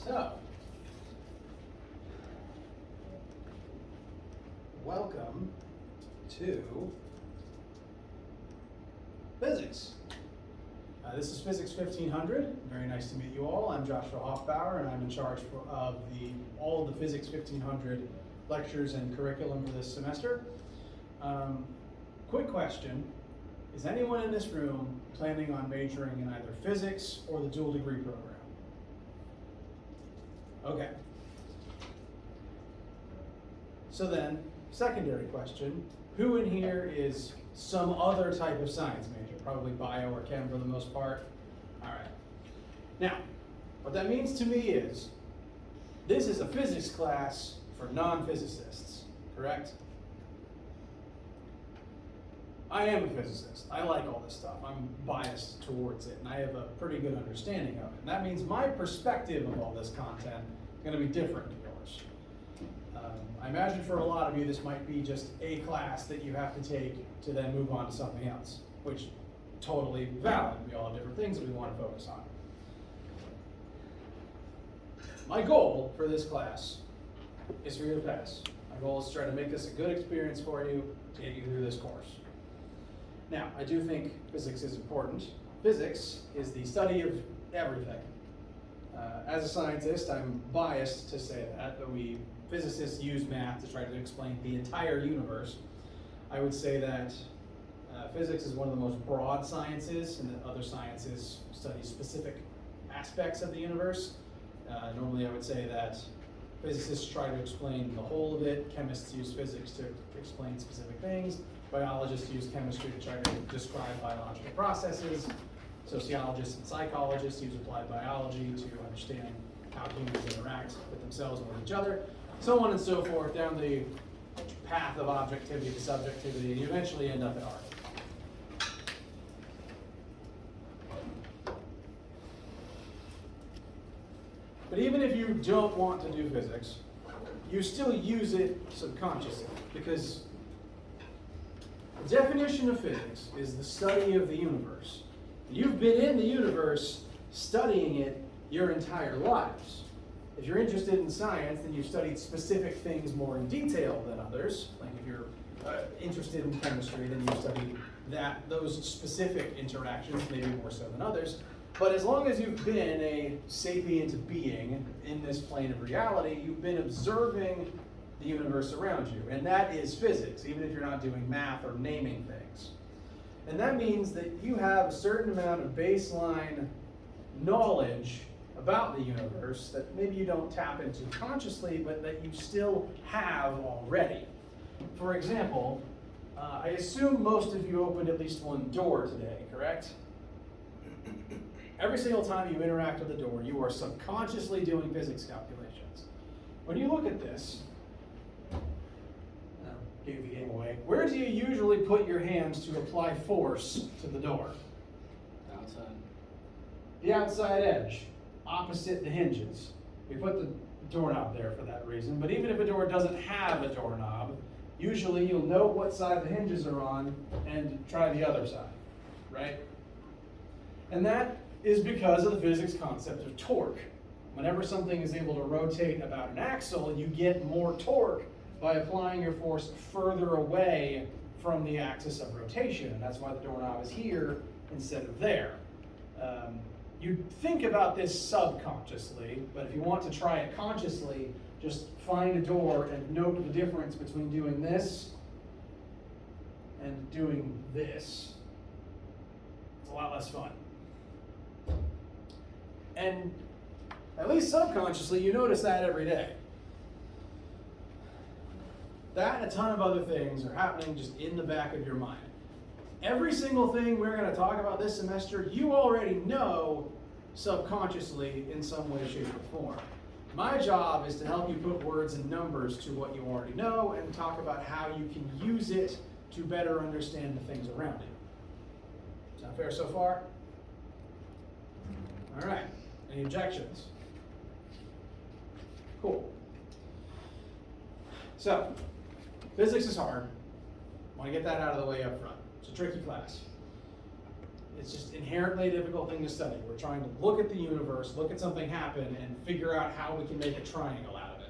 So, welcome to physics. This is Physics 1500. Very nice to meet you all. I'm Joshua Hoffbauer, and I'm in charge of all of the Physics 1500 lectures and curriculum for this semester. Quick question. Is anyone in this room planning on majoring in either physics or the dual degree program? Okay. So then, secondary question, who in here is some other type of science major? Probably bio or chem for the most part. All right. Now, what that means to me is, this is a physics class for non-physicists, correct? I am a physicist. I like all this stuff. I'm biased towards it, and I have a pretty good understanding of it. And that means my perspective of all this content is going to be different to yours. I imagine for a lot of you, this might be just a class that you have to take to then move on to something else, which is totally valid. We all have different things that we want to focus on. My goal for this class is for you to pass. My goal is to try to make this a good experience for you to get you through this course. Now, I do think physics is important. Physics is the study of everything. As a scientist, I'm biased to say that, but physicists use math to try to explain the entire universe. I would say that physics is one of the most broad sciences, and that other sciences study specific aspects of the universe. Normally, I would say that physicists try to explain the whole of it. Chemists use physics to explain specific things. Biologists use chemistry to try to describe biological processes. Sociologists and psychologists use applied biology to understand how humans interact with themselves and with each other. So on and so forth, down the path of objectivity to subjectivity, and you eventually end up at art. But even if you don't want to do physics, you still use it subconsciously, because the definition of physics is the study of the universe. You've been in the universe studying it your entire lives. If you're interested in science, then you've studied specific things more in detail than others. Like if you're interested in chemistry, then you've studied those specific interactions, maybe more so than others. But as long as you've been a sapient being in this plane of reality, you've been observing the universe around you. And that is physics, even if you're not doing math or naming things. And that means that you have a certain amount of baseline knowledge about the universe that maybe you don't tap into consciously, but that you still have already. For example, I assume most of you opened at least one door today, correct? Every single time you interact with a door, you are subconsciously doing physics calculations. When you look at this, gave the game away, where do you usually put your hands to apply force to the door? Outside. The outside edge, opposite the hinges. We put the doorknob there for that reason, but even if a door doesn't have a doorknob, usually you'll know what side the hinges are on and try the other side, right? And that is because of the physics concept of torque. Whenever something is able to rotate about an axle, you get more torque by applying your force further away from the axis of rotation. And that's why the doorknob is here instead of there. You think about this subconsciously, but if you want to try it consciously, just find a door and note the difference between doing this and doing this. It's a lot less fun. And at least subconsciously, you notice that every day. That and a ton of other things are happening just in the back of your mind. Every single thing we're going to talk about this semester, you already know subconsciously in some way, shape, or form. My job is to help you put words and numbers to what you already know and talk about how you can use it to better understand the things around you. Sound fair so far? All right. Any objections? Cool. So, physics is hard. I want to get that out of the way up front. It's a tricky class. It's just inherently a difficult thing to study. We're trying to look at the universe, look at something happen, and figure out how we can make a triangle out of it.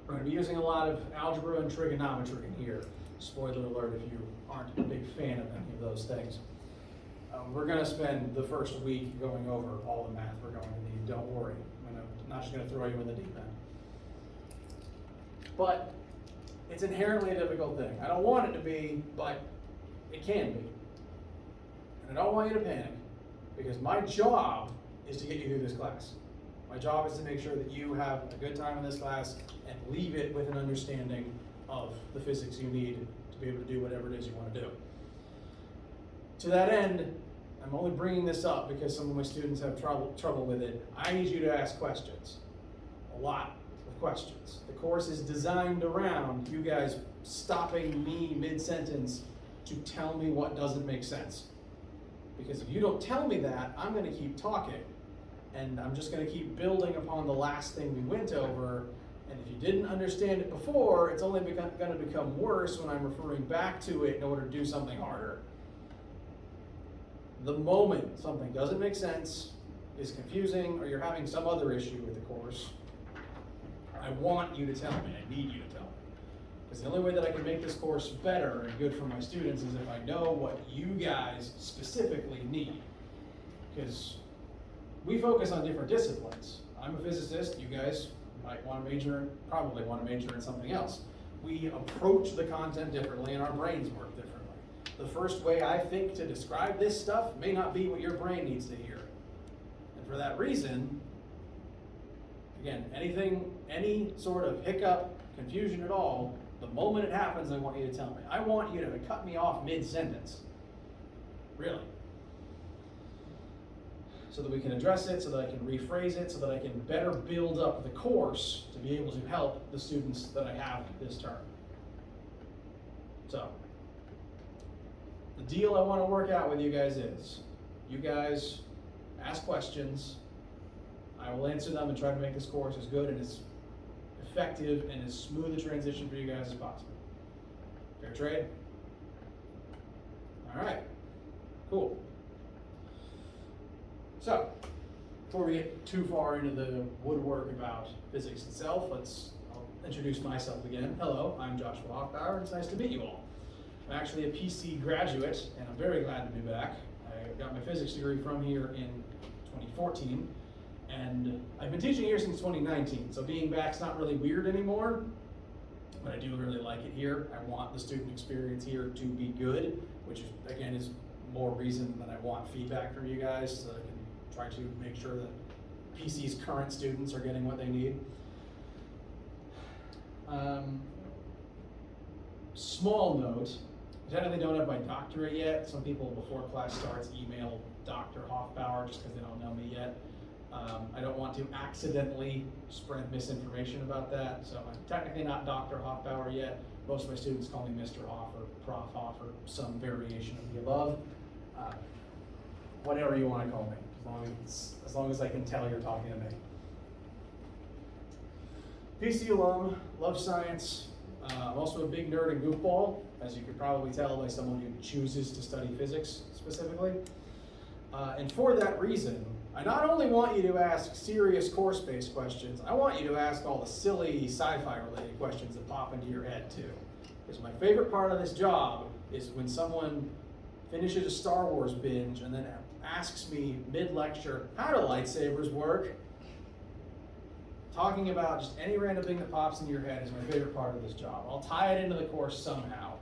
We're going to be using a lot of algebra and trigonometry in here. Spoiler alert if you aren't a big fan of any of those things. We're going to spend the first week going over all the math we're going to need. Don't worry. I'm not just going to throw you in the deep end. But it's inherently a difficult thing. I don't want it to be, but it can be. And I don't want you to panic, because my job is to get you through this class. My job is to make sure that you have a good time in this class and leave it with an understanding of the physics you need to be able to do whatever it is you want to do. To that end, I'm only bringing this up because some of my students have trouble with it. I need you to ask questions, a lot of questions. The course is designed around you guys stopping me mid-sentence to tell me what doesn't make sense. Because if you don't tell me that, I'm going to keep talking. And I'm just going to keep building upon the last thing we went over. And if you didn't understand it before, it's only going to become worse when I'm referring back to it in order to do something harder. The moment something doesn't make sense, is confusing, or you're having some other issue with the course, I want you to tell me. I need you to tell me. Because the only way that I can make this course better and good for my students is if I know what you guys specifically need. Because we focus on different disciplines. I'm a physicist. You guys might want to major, probably want to major in something else. We approach the content differently and our brains work differently. The first way I think to describe this stuff may not be what your brain needs to hear. And for that reason, again, any sort of hiccup, confusion at all, the moment it happens, I want you to tell me. I want you to cut me off mid-sentence. Really. So that we can address it, so that I can rephrase it, so that I can better build up the course to be able to help the students that I have this term. So, the deal I want to work out with you guys is, you guys ask questions, I will answer them and try to make this course as good and as effective and as smooth a transition for you guys as possible. Fair trade? All right, cool. So, before we get too far into the woodwork about physics itself, I'll introduce myself again. Hello, I'm Joshua Hoffbauer, and it's nice to meet you all. I'm actually a PC graduate, and I'm very glad to be back. I got my physics degree from here in 2014, and I've been teaching here since 2019, so being back's not really weird anymore, but I do really like it here. I want the student experience here to be good, which again is more reason that I want feedback from you guys, so I can try to make sure that PC's current students are getting what they need. Small note, I technically don't have my doctorate yet. Some people before class starts email Dr. Hoffbauer just because they don't know me yet. I don't want to accidentally spread misinformation about that, so I'm technically not Dr. Hoffbauer yet. Most of my students call me Mr. Hoff or Prof. Hoff or some variation of the above. Whatever you want to call me, as long as I can tell you're talking to me. PC alum, love science. I'm also a big nerd and goofball, as you could probably tell by someone who chooses to study physics specifically. And for that reason, I not only want you to ask serious course-based questions, I want you to ask all the silly sci-fi related questions that pop into your head too. Because my favorite part of this job is when someone finishes a Star Wars binge and then asks me mid-lecture, how do lightsabers work? Talking about just any random thing that pops into your head is my favorite part of this job. I'll tie it into the course somehow.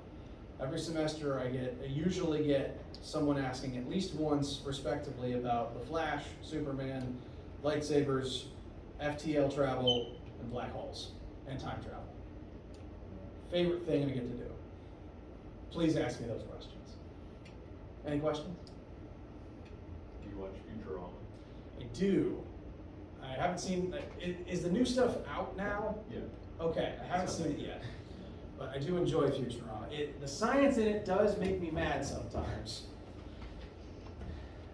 Every semester I usually get someone asking at least once, respectively, about the Flash, Superman, lightsabers, FTL travel, and black holes, and time travel. Favorite thing I get to do. Please ask me those questions. Any questions? Do you watch Futurama? I do. I haven't seen, is the new stuff out now? Yeah. Okay, I haven't seen it yet, but I do enjoy Futurama. The science in it does make me mad sometimes.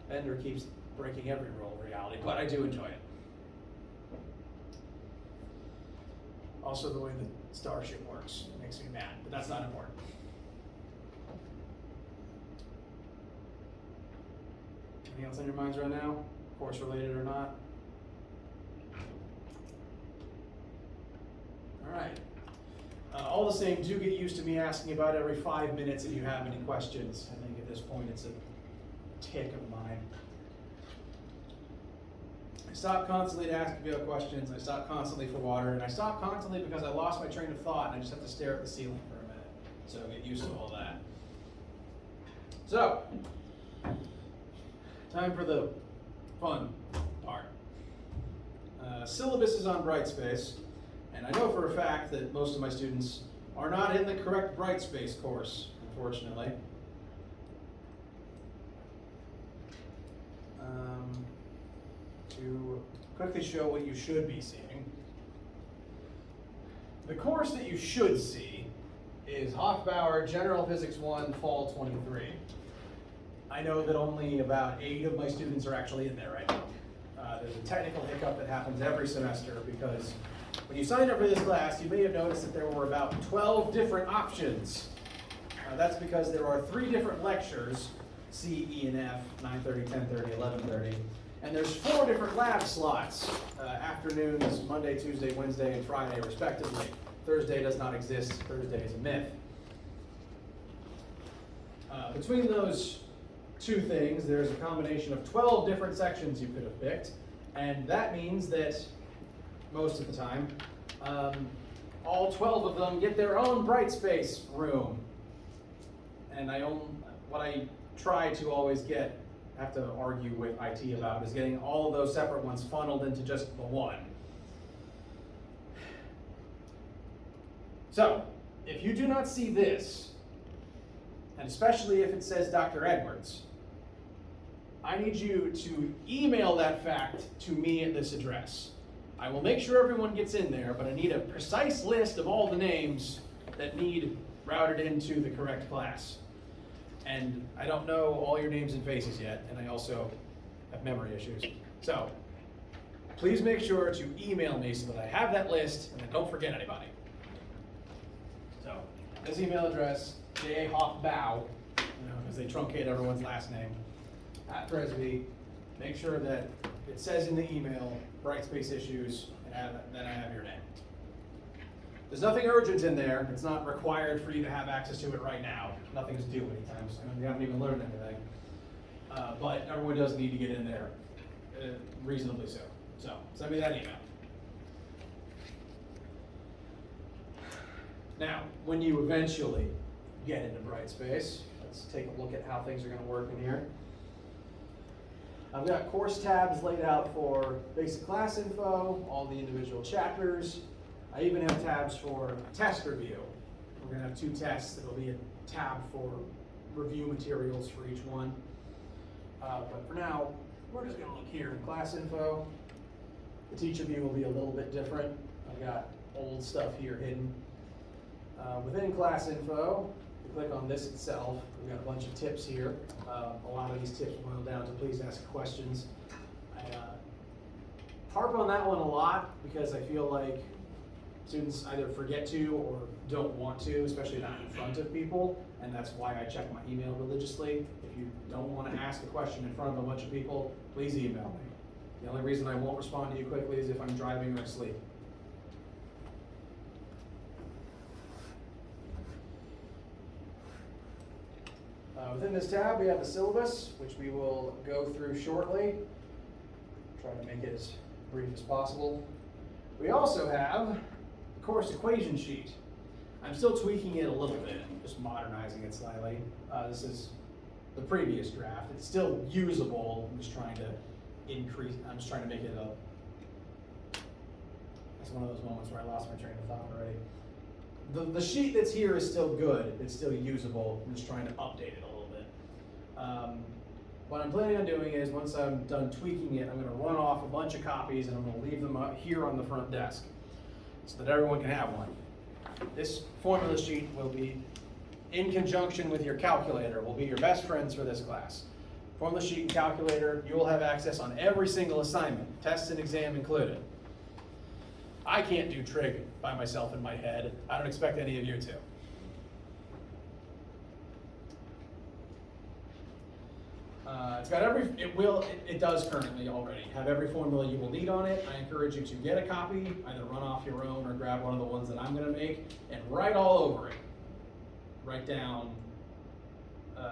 Bender keeps breaking every rule of reality, but I do enjoy it. Also, the way the starship works makes me mad, but that's not important. Anything else on your minds right now? Course related or not? All right. All the same, do get used to me asking about every 5 minutes if you have any questions. I think at this point it's a tick of mine. I stop constantly to ask if you have questions. I stop constantly for water, and I stop constantly because I lost my train of thought and I just have to stare at the ceiling for a minute. So get used to all that. So, time for the fun part. Syllabus is on Brightspace, and I know for a fact that most of my students are not in the correct Brightspace course, unfortunately. To quickly show what you should be seeing. The course that you should see is Hofbauer General Physics 1 Fall 23. I know that only about 8 of my students are actually in there right now. There's a technical hiccup that happens every semester because when you signed up for this class, you may have noticed that there were about 12 different options. That's because there are 3 different lectures, C, E, and F, 9:30, 10:30, 11:30. And there's 4 different lab slots, afternoons, Monday, Tuesday, Wednesday, and Friday, respectively. Thursday does not exist. Thursday is a myth. Between those 2 things, there's a combination of 12 different sections you could have picked. And that means that most of the time, all 12 of them get their own Brightspace room. And what I try to always have to argue with IT about is getting all of those separate ones funneled into just the one. So, if you do not see this, and especially if it says Dr. Edwards, I need you to email that fact to me at this address. I will make sure everyone gets in there, but I need a precise list of all the names that need routed into the correct class. And I don't know all your names and faces yet, and I also have memory issues. So, please make sure to email me so that I have that list and I don't forget anybody. So, this email address, jahofbau, because they truncate everyone's last name, at Presby, make sure that it says in the email, Brightspace issues, and then I have your name. There's nothing urgent in there. It's not required for you to have access to it right now. Nothing's due anytime soon. You haven't even learned anything. But everyone does need to get in there, reasonably so. So send me that email. Now, when you eventually get into Brightspace, let's take a look at how things are going to work in here. I've got course tabs laid out for basic class info, all the individual chapters. I even have tabs for test review. We're going to have 2 tests. There will be a tab for review materials for each one. But for now, we're just going to look here in class info. The teacher view will be a little bit different. I've got old stuff here hidden. Within class info, you click on this itself. We've got a bunch of tips here. A lot of these tips boil down to please ask questions. I harp on that one a lot because I feel like students either forget to or don't want to, especially not in front of people, and that's why I check my email religiously. If you don't want to ask a question in front of a bunch of people, please email me. The only reason I won't respond to you quickly is if I'm driving or asleep. Within this tab, we have the syllabus, which we will go through shortly. Try to make it as brief as possible. We also have the course equation sheet. I'm still tweaking it a little bit, just modernizing it slightly. This is the previous draft. It's still usable. I'm just trying to make it that's one of those moments where I lost my train of thought already. The sheet that's here is still good. It's still usable. I'm just trying to update it a little bit. What I'm planning on doing is once I'm done tweaking it, I'm going to run off a bunch of copies and I'm going to leave them up here on the front desk so that everyone can have one. This formula sheet will be in conjunction with your calculator, will be your best friends for this class. Formula sheet and calculator, you will have access on every single assignment, tests and exam included. I can't do trig by myself in my head. I don't expect any of you to. It's got it does currently already have every formula you will need on it. I encourage you to get a copy, either run off your own or grab one of the ones that I'm gonna make and write all over it. Write down, I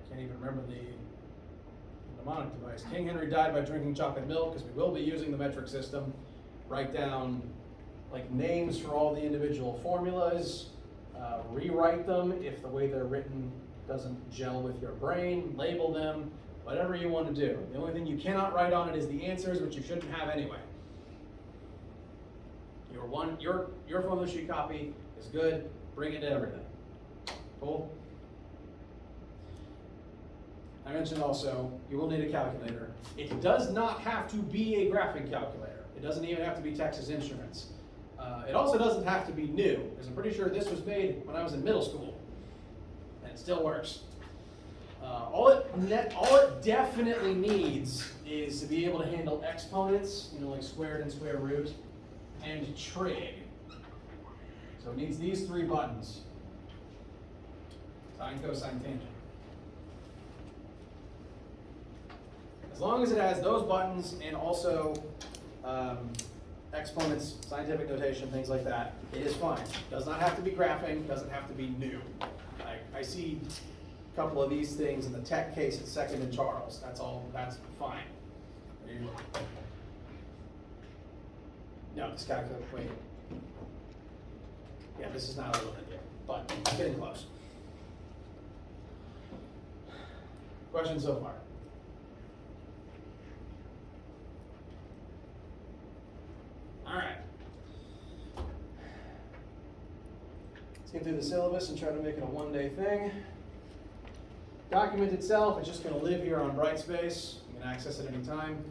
can't even remember the mnemonic device. King Henry died by drinking chocolate milk, because we will be using the metric system. Write down like names for all the individual formulas, rewrite them if the way they're written doesn't gel with your brain, label them, whatever you want to do. The only thing you cannot write on it is the answers, which you shouldn't have anyway. Your formula sheet copy is good, bring it to everything. Cool? I mentioned also, you will need a calculator. It does not have to be a graphing calculator. It doesn't even have to be Texas Instruments. It also doesn't have to be new, because I'm pretty sure this was made when I was in middle school, and it still works. All it definitely needs is to be able to handle exponents, like squared and square root, and trig. So it needs these three buttons: sine, cosine, tangent. As long as it has those buttons and also exponents, scientific notation, things like that, it is fine. Does not have to be graphing, doesn't have to be new. I see a couple of these things in the tech case at Second and Charles. That's fine. No, this calculator, wait. Yeah, this is not a little bit yet, but it's getting close. Questions so far? All right. Let's get through the syllabus and try to make it a one-day thing. Document itself is just going to live here on Brightspace. You can access it anytime.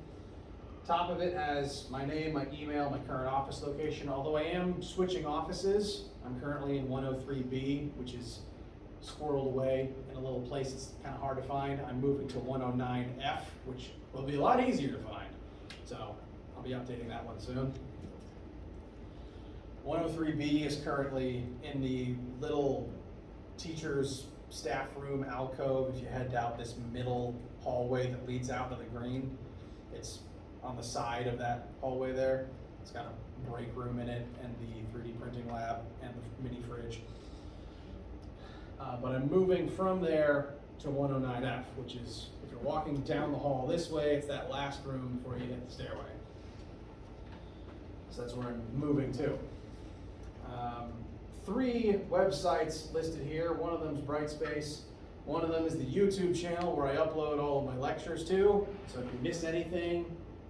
Top of it has my name, my email, my current office location. Although I am switching offices, I'm currently in 103B, which is squirreled away in a little place that's kind of hard to find. I'm moving to 109F, which will be a lot easier to find. So I'll be updating that one soon. 103B is currently in the little teacher's staff room alcove. If you head out this middle hallway that leads out to the green, it's on the side of that hallway there. It's got a break room in it and the 3D printing lab and the mini fridge. But I'm moving from there to 109F, which is, if you're walking down the hall this way, it's that last room before you hit the stairway. So that's where I'm moving to. 3 websites listed here. One of them is Brightspace. One of them is the YouTube channel where I upload all of my lectures to. So if you miss anything,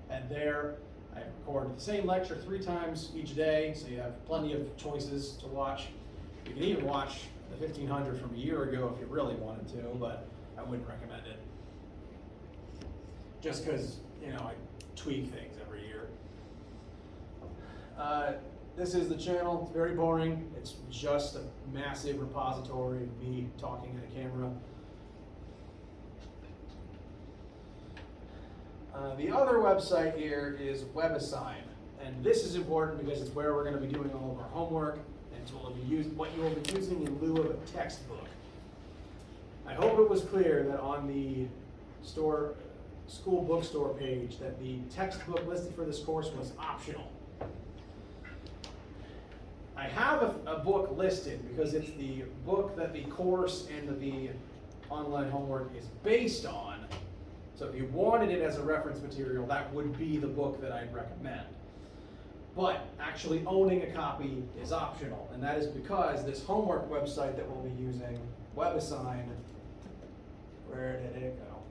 head there. I record the same lecture 3 times each day, so you have plenty of choices to watch. You can even watch the 1500 from a year ago if you really wanted to, but I wouldn't recommend it. Just because, I tweak things every year. This is the channel. It's very boring. It's just a massive repository of me talking at a camera. The other website here is WebAssign, and this is important because it's where we're going to be doing all of our homework, and it's what you will be using in lieu of a textbook. I hope it was clear that on the school bookstore page that the textbook listed for this course was optional. I have a book listed because it's the book that the course and the online homework is based on. So if you wanted it as a reference material, that would be the book that I'd recommend. But actually owning a copy is optional, and that is because this homework website that we'll be using, WebAssign, where did it go?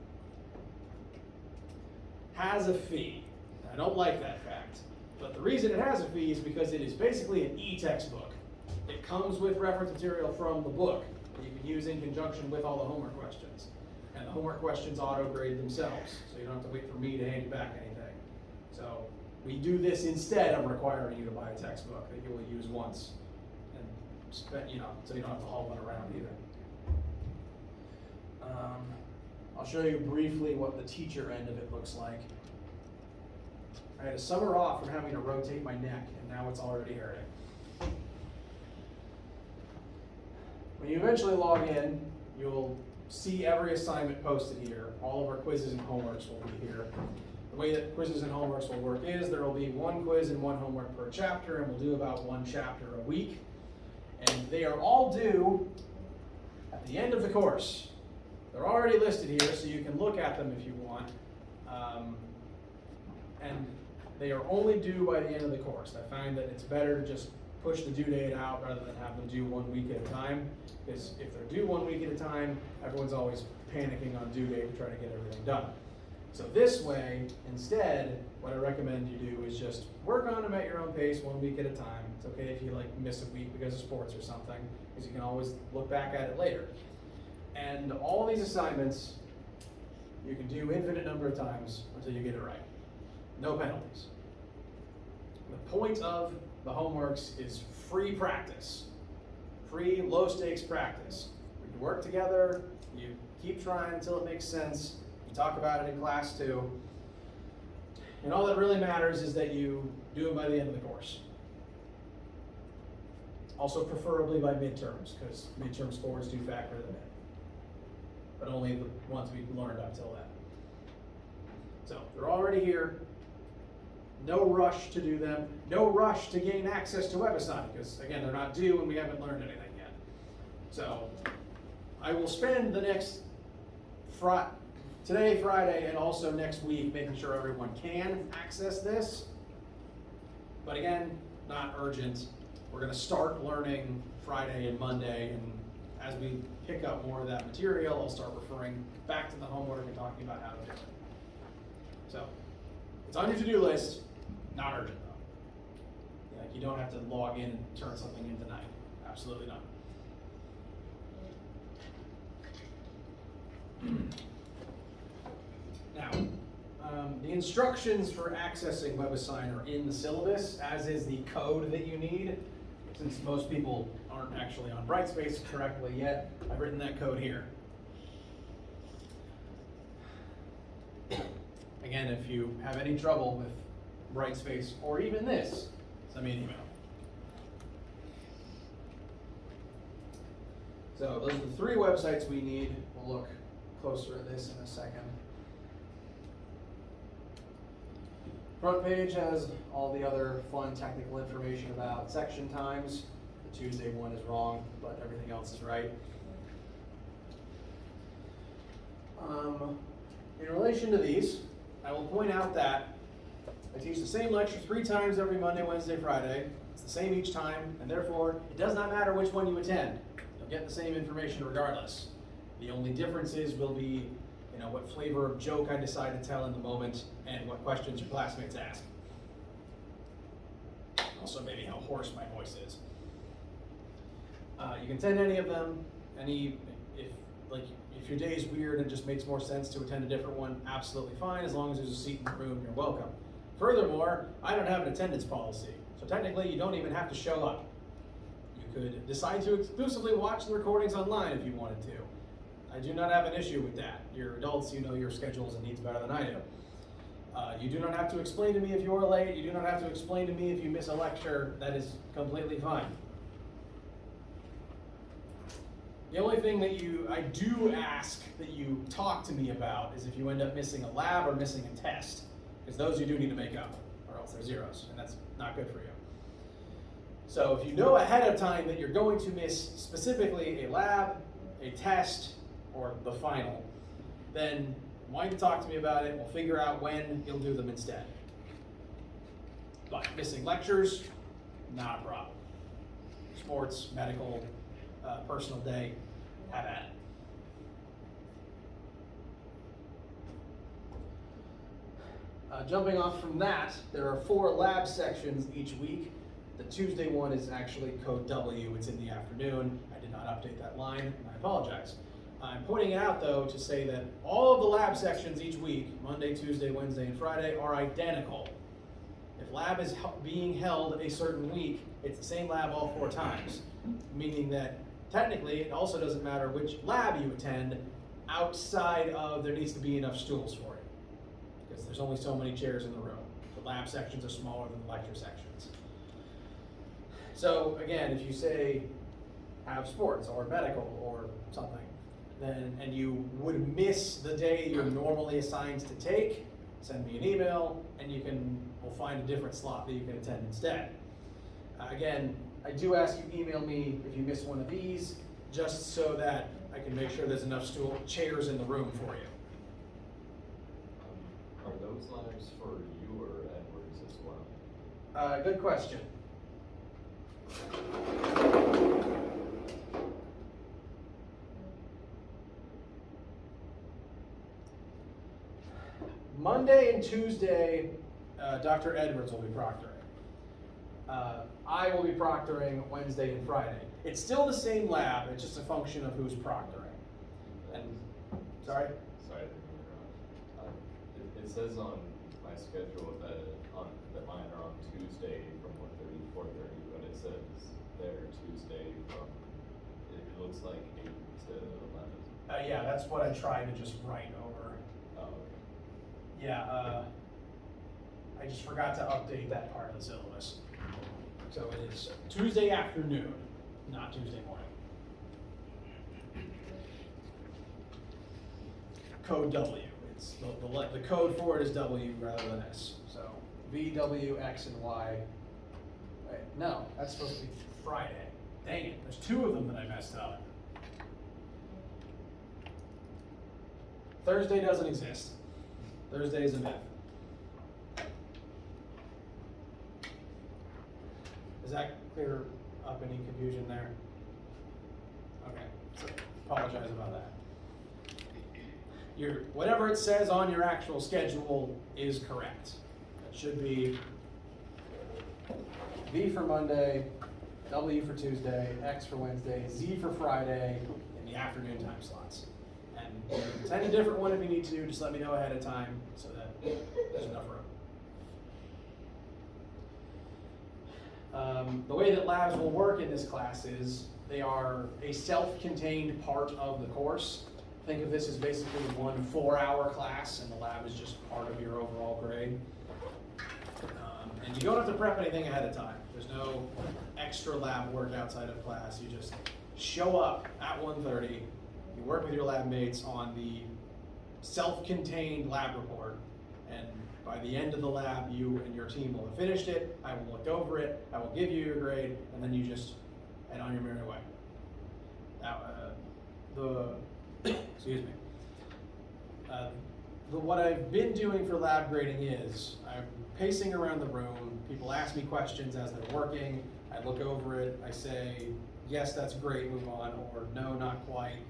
Has a fee. I don't like that fact. But the reason it has a fee is because it is basically an e-textbook. It comes with reference material from the book that you can use in conjunction with all the homework questions. And the homework questions auto-grade themselves, so you don't have to wait for me to hand you back anything. So we do this instead of requiring you to buy a textbook that you will use once, and spend, so you don't have to haul one around either. I'll show you briefly what the teacher end of it looks like. I had a summer off from having to rotate my neck, and now it's already hurting. When you eventually log in, you'll see every assignment posted here. All of our quizzes and homeworks will be here. The way that quizzes and homeworks will work is there will be one quiz and one homework per chapter, and we'll do about one chapter a week. And they are all due at the end of the course. They're already listed here, so you can look at them if you want. And they are only due by the end of the course. I find that it's better to just push the due date out rather than have them due 1 week at a time. Because if they're due 1 week at a time, everyone's always panicking on due date to try to get everything done. So this way, instead, what I recommend you do is just work on them at your own pace 1 week at a time. It's okay if you miss a week because of sports or something, because you can always look back at it later. And all these assignments, you can do infinite number of times until you get it right. No penalties. The point of the homeworks is free practice. Free, low-stakes practice. We can work together, you keep trying until it makes sense, you talk about it in class too, and all that really matters is that you do it by the end of the course. Also preferably by midterms, because midterm scores do factor them in. But only the ones we've learned up till then. So, they're already here. No rush to do them. No rush to gain access to WebAssign, because again, they're not due and we haven't learned anything yet. So, I will spend the next today, Friday, and also next week making sure everyone can access this. But again, not urgent. We're going to start learning Friday and Monday, and as we pick up more of that material, I'll start referring back to the homework and talking about how to do it. So, it's on your to-do list, not urgent though. Like, you don't have to log in and turn something in tonight. Absolutely not. Now, the instructions for accessing WebAssign are in the syllabus, as is the code that you need. Since most people aren't actually on Brightspace correctly yet, I've written that code here. Again, if you have any trouble with Brightspace or even this, send me an email. So those are the 3 websites we need. We'll look closer at this in a second. Front page has all the other fun technical information about section times. The Tuesday one is wrong, but everything else is right. In relation to these, I will point out that I teach the same lecture 3 times every Monday, Wednesday, Friday. It's the same each time, and therefore it does not matter which one you attend. You'll get the same information regardless. The only differences will be what flavor of joke I decide to tell in the moment, and what questions your classmates ask. Also, maybe how hoarse my voice is. You can attend any of them. If your day is weird and it just makes more sense to attend a different one, absolutely fine. As long as there's a seat in the room, you're welcome. Furthermore, I don't have an attendance policy, so technically you don't even have to show up. You could decide to exclusively watch the recordings online if you wanted to. I do not have an issue with that. You're adults, you know your schedules and needs better than I do. You do not have to explain to me if you're late. You do not have to explain to me if you miss a lecture. That is completely fine. The only thing that I do ask that you talk to me about is if you end up missing a lab or missing a test, because those you do need to make up, or else they're zeros, and that's not good for you. So if you know ahead of time that you're going to miss specifically a lab, a test, or the final, then why don't you talk to me about it? We'll figure out when you'll do them instead. But missing lectures, not a problem. Sports, medical, personal day, have at it. Jumping off from that, there are 4 lab sections each week. The Tuesday one is actually code W, it's in the afternoon. I did not update that line, and I apologize. I'm pointing it out though to say that all of the lab sections each week, Monday, Tuesday, Wednesday, and Friday, are identical. If lab is being held a certain week, it's the same lab all 4 times, meaning that technically it also doesn't matter which lab you attend outside of there needs to be enough stools for it, because there's only so many chairs in the room. The lab sections are smaller than the lecture sections. So again, if you say have sports or medical or something, then, and you would miss the day you're normally assigned to take, send me an email, and we'll find a different slot that you can attend instead. Again, I do ask you email me if you miss one of these, just so that I can make sure there's enough chairs in the room for you. Are those labs for you or Edwards as well? Good question. Monday and Tuesday, Dr. Edwards will be proctoring. I will be proctoring Wednesday and Friday. It's still the same lab, it's just a function of who's proctoring. And, sorry? Sorry, I didn't mean to interrupt. It says on my schedule that mine are on Tuesday from 1:30 to 4:30, but it says there Tuesday from, it looks like 8 to 11. Yeah, that's what I tried to just write over. Oh, okay. Yeah, I just forgot to update that part of the syllabus. So it is Tuesday afternoon, not Tuesday morning. Code W. It's the code for it is W rather than S. So V, W, X, and Y. Wait, no, that's supposed to be Friday. Dang it, there's two of them that I messed up. Thursday doesn't exist. Thursday is a myth. Does that clear up any confusion there? Okay, so apologize about that. Whatever it says on your actual schedule is correct. It should be V for Monday, W for Tuesday, X for Wednesday, Z for Friday, in the afternoon time slots. And if it's any different one if you need to, just let me know ahead of time so that there's enough room. The way that labs will work in this class is they are a self-contained part of the course. Think of this as basically one 4-hour class, and the lab is just part of your overall grade. And you don't have to prep anything ahead of time. There's no extra lab work outside of class. You just show up at 1:30. You work with your lab mates on the self-contained lab report, and by the end of the lab, you and your team will have finished it. I will look over it. I will give you your grade, and then you just head on your merry way. Now, excuse me. What I've been doing for lab grading is I'm pacing around the room. People ask me questions as they're working. I look over it. I say, yes, that's great, move on, or no, not quite.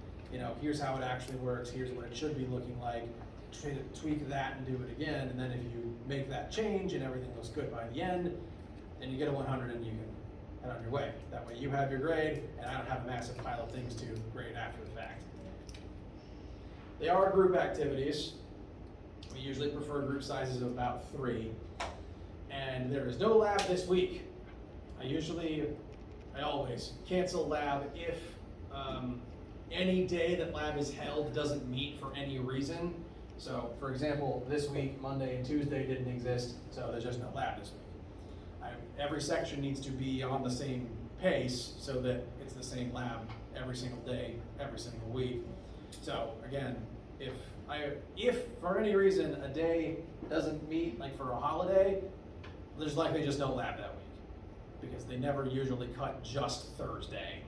Here's how it actually works. Here's what it should be looking like. Tweak that and do it again. And then if you make that change and everything looks good by the end, then you get a 100 and you can head on your way. That way you have your grade and I don't have a massive pile of things to grade after the fact. They are group activities. We usually prefer group sizes of about 3. And there is no lab this week. I always cancel lab if any day that lab is held doesn't meet for any reason. So, for example, this week, Monday and Tuesday didn't exist, so there's just no lab this week. Every section needs to be on the same pace so that it's the same lab every single day, every single week. So, again, if for any reason a day doesn't meet, like for a holiday, there's likely just no lab that week because they never usually cut just Thursday.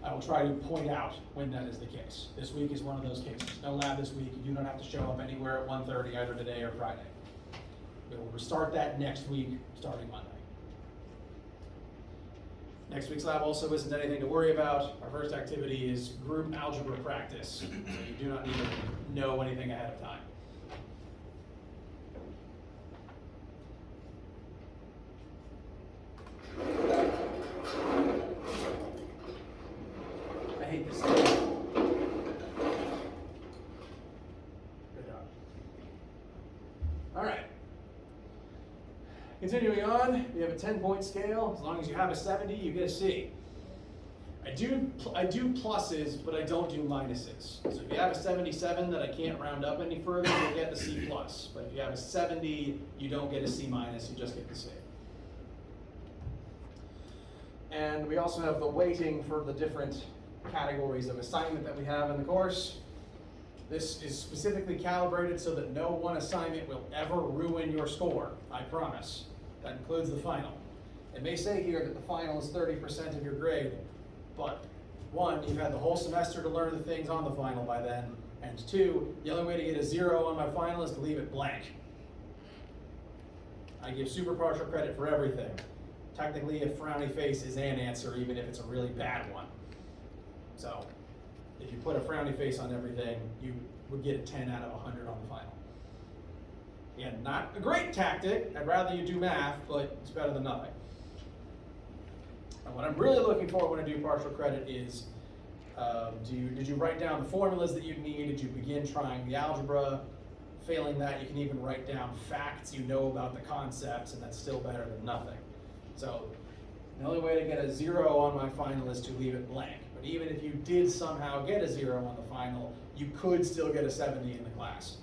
I will try to point out when that is the case. This week is one of those cases. No lab this week. You do not have to show up anywhere at 1:30 either today or Friday. We will restart that next week, starting Monday. Next week's lab also isn't anything to worry about. Our first activity is group algebra practice. So you do not need to know anything ahead of time. I hate this thing. Good job. All right. Continuing on, we have a 10-point scale. As long as you have a 70, you get a C. I do pluses, but I don't do minuses. So if you have a 77 that I can't round up any further, you'll get the C plus. But if you have a 70, you don't get a C minus, you just get the C. And we also have the weighting for the different categories of assignment that we have in the course. This is specifically calibrated so that no one assignment will ever ruin your score, I promise. That includes the final. It may say here that the final is 30% of your grade, but one, you've had the whole semester to learn the things on the final by then, and two, the only way to get a 0 on my final is to leave it blank. I give super partial credit for everything. Technically, a frowny face is an answer, even if it's a really bad one. So, if you put a frowny face on everything, you would get a 10 out of 100 on the final. Again, not a great tactic. I'd rather you do math, but it's better than nothing. And what I'm really looking for when I do partial credit is, did you write down the formulas that you need? Did you begin trying the algebra? Failing that, you can even write down facts you know about the concepts, and that's still better than nothing. So the only way to get a 0 on my final is to leave it blank. But even if you did somehow get a 0 on the final, you could still get a 70 in the class.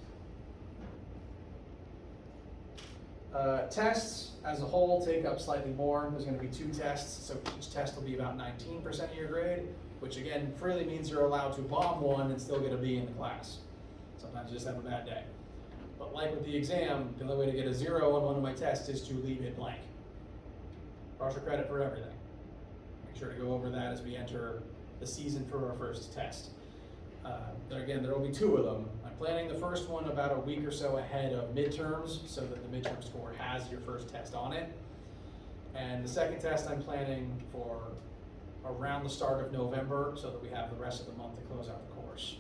Tests as a whole take up slightly more. There's going to be 2 tests, so each test will be about 19% of your grade, which again freely means you're allowed to bomb one and still get a B in the class. Sometimes you just have a bad day. But like with the exam, the only way to get a 0 on one of my tests is to leave it blank. Partial credit for everything. Make sure to go over that as we enter the season for our first test. Again, there will be 2 of them. I'm planning the first one about a week or so ahead of midterms so that the midterm score has your first test on it. And the second test I'm planning for around the start of November so that we have the rest of the month to close out the course.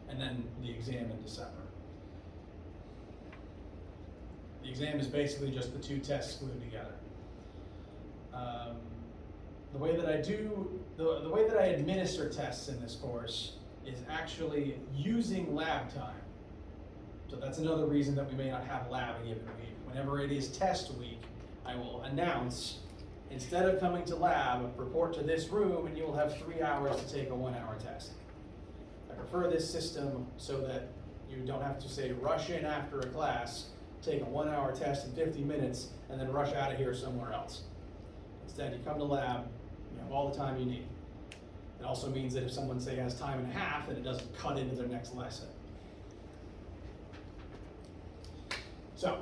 And then the exam in December. The exam is basically just the 2 tests glued together. The way that I administer tests in this course is actually using lab time. So that's another reason that we may not have lab a given week. Whenever it is test week, I will announce, instead of coming to lab, report to this room and you will have 3 hours to take a 1-hour test. I prefer this system so that you don't have to say rush in after a class, take a 1-hour test in 50 minutes, and then rush out of here somewhere else. Instead, you come to lab, you have all the time you need. It also means that if someone, say, has time and a half, then it doesn't cut into their next lesson. So,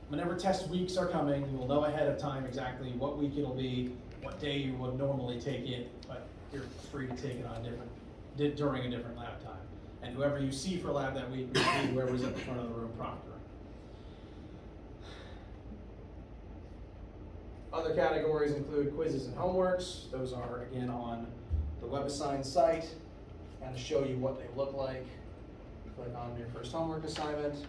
whenever test weeks are coming, you will know ahead of time exactly what week it'll be, what day you would normally take it, but you're free to take it on during a different lab time. And whoever you see for lab that week will be whoever's at the front of the room proctoring. Other categories include quizzes and homeworks. Those are, again, on the WebAssign site, and to show you what they look like. Click on your first homework assignment.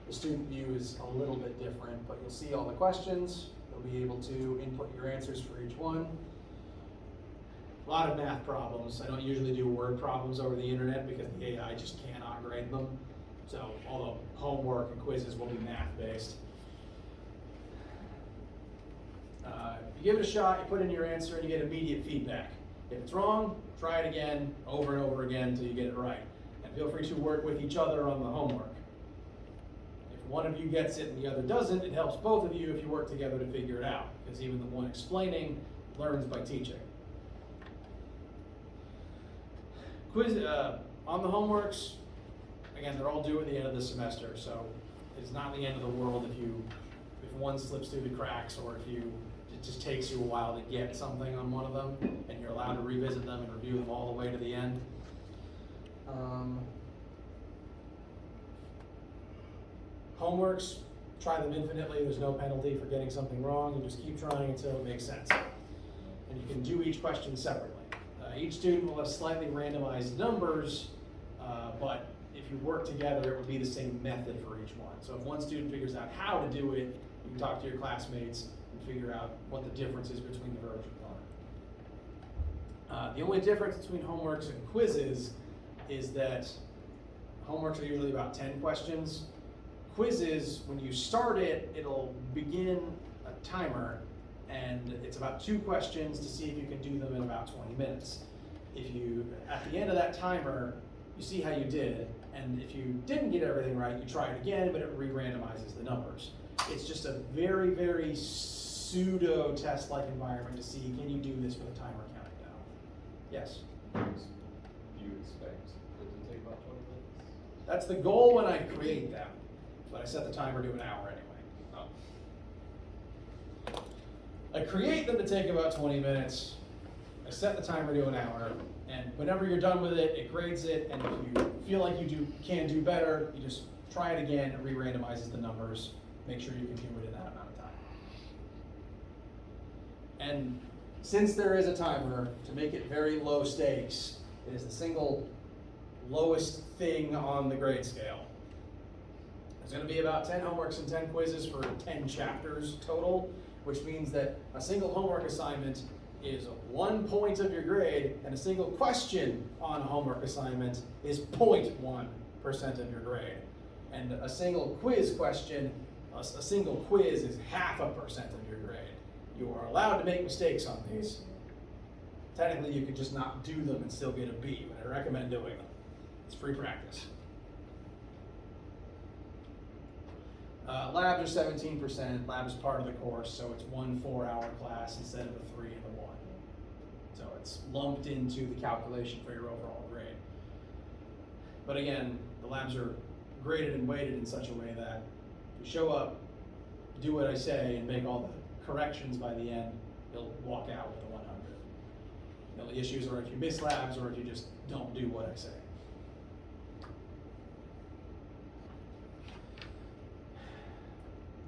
The student view is a little bit different, but you'll see all the questions. You'll be able to input your answers for each one. A lot of math problems. I don't usually do word problems over the internet because the AI just cannot grade them. So all the homework and quizzes will be math-based. You give it a shot, you put in your answer, and you get immediate feedback. If it's wrong, try it again, over and over again until you get it right. And feel free to work with each other on the homework. If one of you gets it and the other doesn't, it helps both of you if you work together to figure it out, because even the one explaining learns by teaching. Quiz on the homeworks, again, they're all due at the end of the semester, so it's not the end of the world if one slips through the cracks, or if it just takes you a while to get something on one of them, and you're allowed to revisit them and review them all the way to the end. Homeworks, try them infinitely. There's no penalty for getting something wrong. You just keep trying until it makes sense. And you can do each question separately. Each student will have slightly randomized numbers, but if you work together, it will be the same method for each one. So if one student figures out how to do it, you can talk to your classmates and figure out what the difference is between the versions are. The only difference between homeworks and quizzes is that homeworks are usually about 10 questions. Quizzes, when you start it, it'll begin a timer, and it's about 2 questions to see if you can do them in about 20 minutes. If you, at the end of that timer, you see how you did, and if you didn't get everything right, you try it again, but it re-randomizes the numbers. It's just a very, very pseudo test-like environment to see, can you do this with a timer counting down? Yes? Do you expect it to take about 20 minutes? That's the goal when I create them, but I set the timer to an hour anyway. I create them to take about 20 minutes. I set the timer to an hour, and whenever you're done with it, it grades it, and if you feel like you can do better, you just try it again, it re-randomizes the numbers, make sure you can do it in that amount of time. And since there is a timer, to make it very low stakes, it is the single lowest thing on the grade scale. There's going to be about 10 homeworks and 10 quizzes for 10 chapters total, which means that a single homework assignment is 1 point of your grade, and a single question on a homework assignment is 0.1% of your grade. And a single quiz question, a single quiz is 0.5% of your grade. You are allowed to make mistakes on these. Technically, you could just not do them and still get a B, but I recommend doing them. It's free practice. Labs are 17%. Lab is part of the course, so it's 1 4-hour class instead of a 3 and a 1. So it's lumped into the calculation for your overall grade. But again, the labs are graded and weighted in such a way that if you show up, do what I say, and make all the corrections by the end, you'll walk out with a 100. The only issues are if you miss labs or if you just don't do what I say.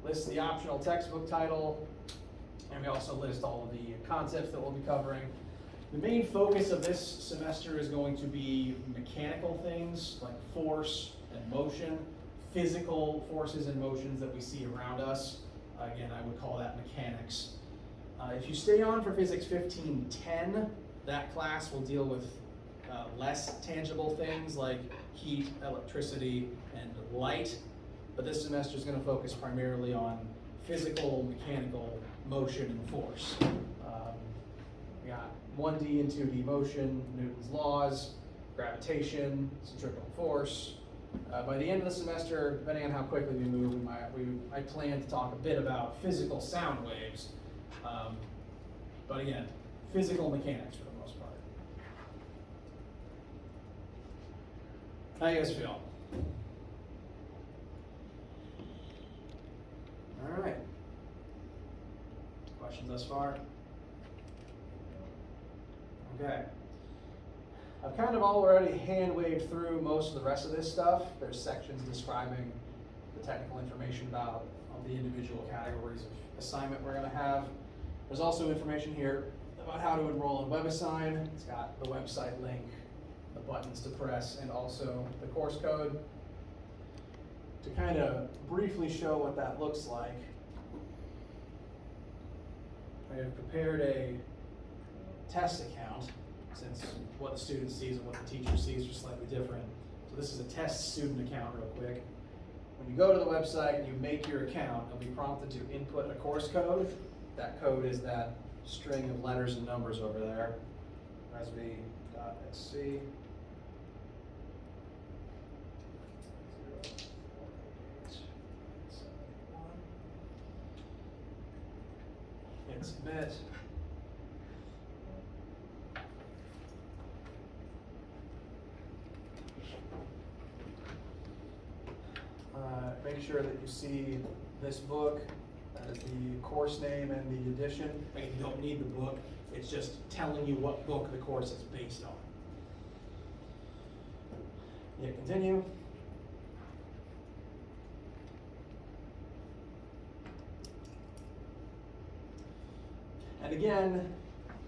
Lists the optional textbook title, and we also list all of the concepts that we'll be covering. The main focus of this semester is going to be mechanical things like force and motion, physical forces and motions that we see around us. Again, I would call that mechanics. If you stay on for Physics 1510, that class will deal with less tangible things like heat, electricity, and light. But this semester is going to focus primarily on physical, mechanical, motion, and force. We got 1D and 2D motion, Newton's laws, gravitation, centrifugal force. By the end of the semester, depending on how quickly we move, I plan to talk a bit about physical sound waves. But again, physical mechanics for the most part. How you guys feel? All right. Questions thus far? Okay. I've kind of already hand-waved through most of the rest of this stuff. There's sections describing the technical information about the individual categories of assignment we're going to have. There's also information here about how to enroll in WebAssign. It's got the website link, the buttons to press, and also the course code. To kind of briefly show what that looks like, I have prepared a test account, since what the student sees and what the teacher sees are slightly different. So this is a test student account real quick. When you go to the website and you make your account, you'll be prompted to input a course code. That code is that string of letters and numbers over there, resb.sc. Hit submit. Make sure that you see this book. That is the course name and the edition. You don't need the book. It's just telling you what book the course is based on. Hit continue. And again,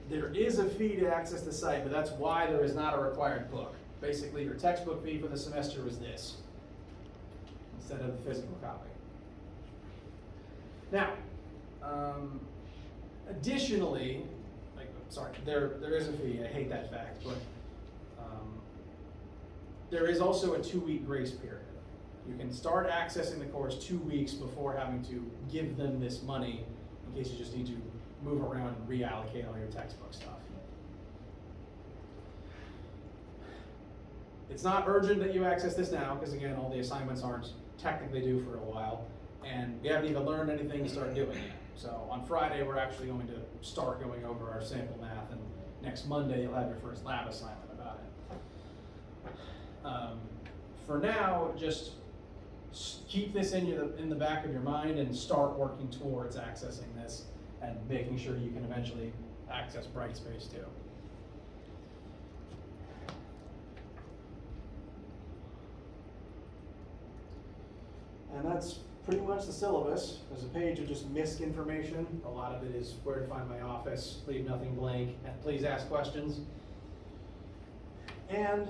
there is a fee to access the site, but that's why there is not a required book. Basically, your textbook fee for the semester was this, instead of the physical copy. Now, additionally, there is a fee. I hate that fact, but there is also a 2-week grace period. You can start accessing the course 2 weeks before having to give them this money in case you just need to move around and reallocate all your textbook stuff. It's not urgent that you access this now, because again, all the assignments aren't technically due for a while, and we haven't even learned anything to start doing yet. So on Friday, we're actually going to start going over our sample math, and next Monday, you'll have your first lab assignment about it. For now, just keep this in the back of your mind and start working towards accessing this and making sure you can eventually access Brightspace too. And that's pretty much the syllabus. There's a page of just MISC information. A lot of it is where to find my office, leave nothing blank, and please ask questions. And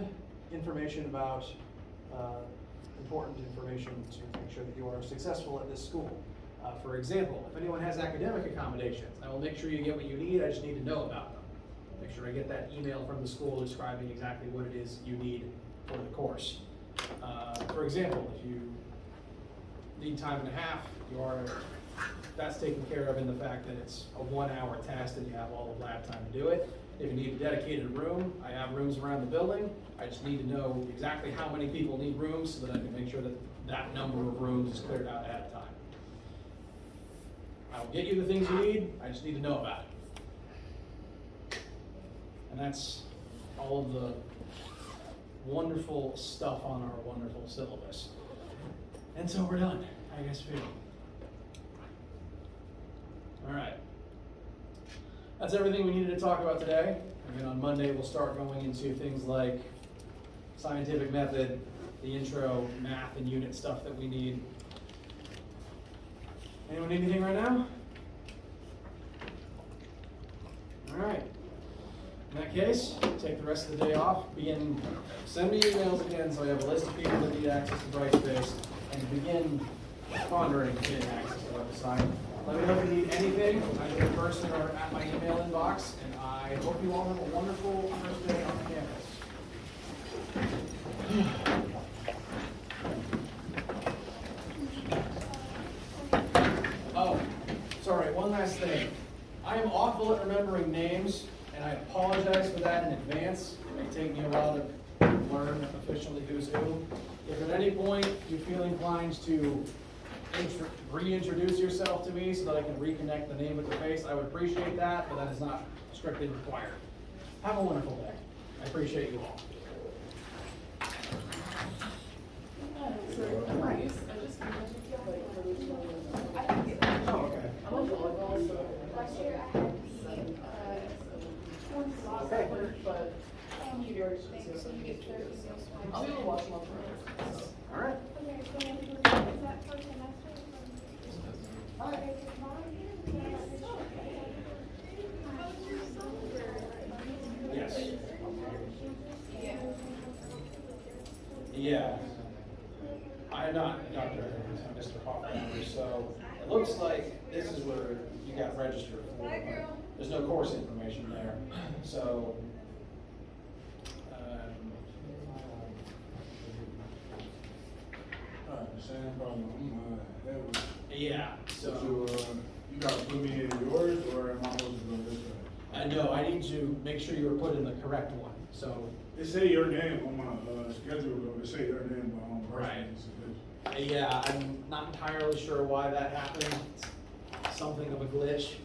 information about, important information to make sure that you are successful at this school. For example, if anyone has academic accommodations, I will make sure you get what you need, I just need to know about them. Make sure I get that email from the school describing exactly what it is you need for the course. For example, if you need time and a half, that's taken care of in the fact that it's a 1 hour test and you have all of lab time to do it. If you need a dedicated room, I have rooms around the building. I just need to know exactly how many people need rooms so that I can make sure that that number of rooms is cleared out ahead of time. I'll get you the things you need, I just need to know about it. And that's all of the wonderful stuff on our wonderful syllabus. And so we're done, I guess. All right. That's everything we needed to talk about today. Again, on Monday, we'll start going into things like scientific method, the intro, math, and unit stuff that we need. Anyone need anything right now? All right. In that case, take the rest of the day off. Send me emails again so I have a list of people that need access to Brightspace, and begin pondering getting access to WebAssign. Let me know if you need anything, either in person or at my email inbox, and I hope you all have a wonderful first day on campus. Oh, sorry, one last thing. I am awful at remembering names, and I apologize for that in advance. It may take me a while to learn officially who's who. If at any point you feel inclined to reintroduce yourself to me so that I can reconnect the name with the face, I would appreciate that, but that is not strictly required. Have a wonderful day. I appreciate you all. Oh, okay. Last year I had the Okay. but so you get 30 I'll watch All right. Okay, so is that for semester? Okay, Yes. Yeah. I'm not Dr. Evans, I'm Mr. Hoffman, so it looks like this is where you got registered for. There's no course information there, so. Same problem. Yeah, so. You gotta put me in yours, or am I supposed to go this way? No, I need to make sure you were put in the correct one, so. It say your name on my schedule, though. It say your name, but Right. Yeah, I'm not entirely sure why that happened. It's something of a glitch.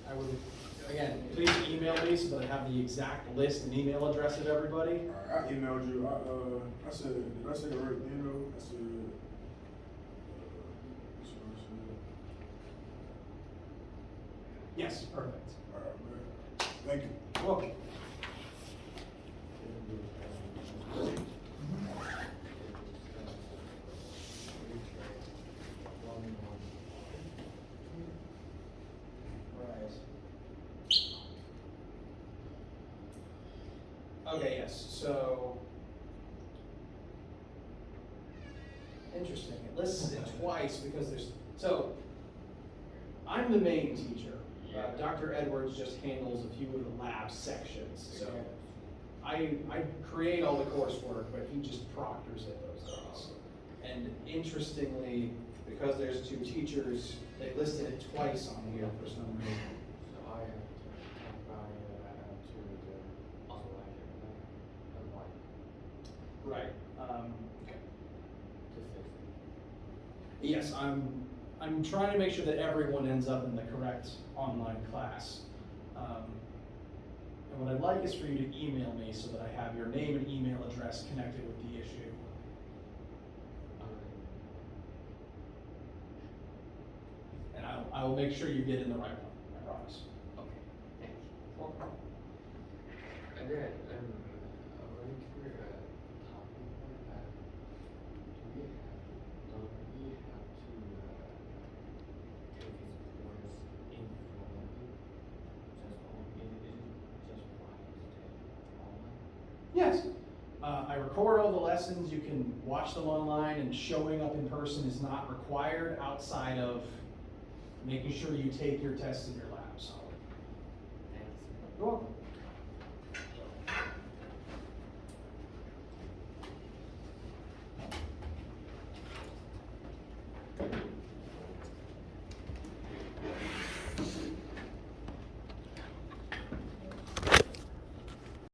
I would, again, please email me so that I have the exact list and email address of everybody. I emailed you. I said, did I say the right email? I said, Yes, perfect. all right, man. Thank you. You're welcome. Okay, yes, so. Interesting, it lists it twice because so, I'm the main teacher. Dr. Edwards just handles a few of the lab sections, so I create all the coursework, but he just proctors it those days. And interestingly, because there's two teachers, they listed it twice on here for some reason. So I have to come by to the online Right. to fix Yes, I'm trying to make sure that everyone ends up in the correct online class. And what I'd like is for you to email me so that I have your name and email address connected with the issue. And I will make sure you get in the right one, I promise. Okay, thank you. And then, going to the topic, don't we have to take this course informally? Is it just fine to take online? Yes. I record all the lessons. You can watch them online, and showing up in person is not required outside of making sure you take your tests in your lab. So, Thanks. you're welcome.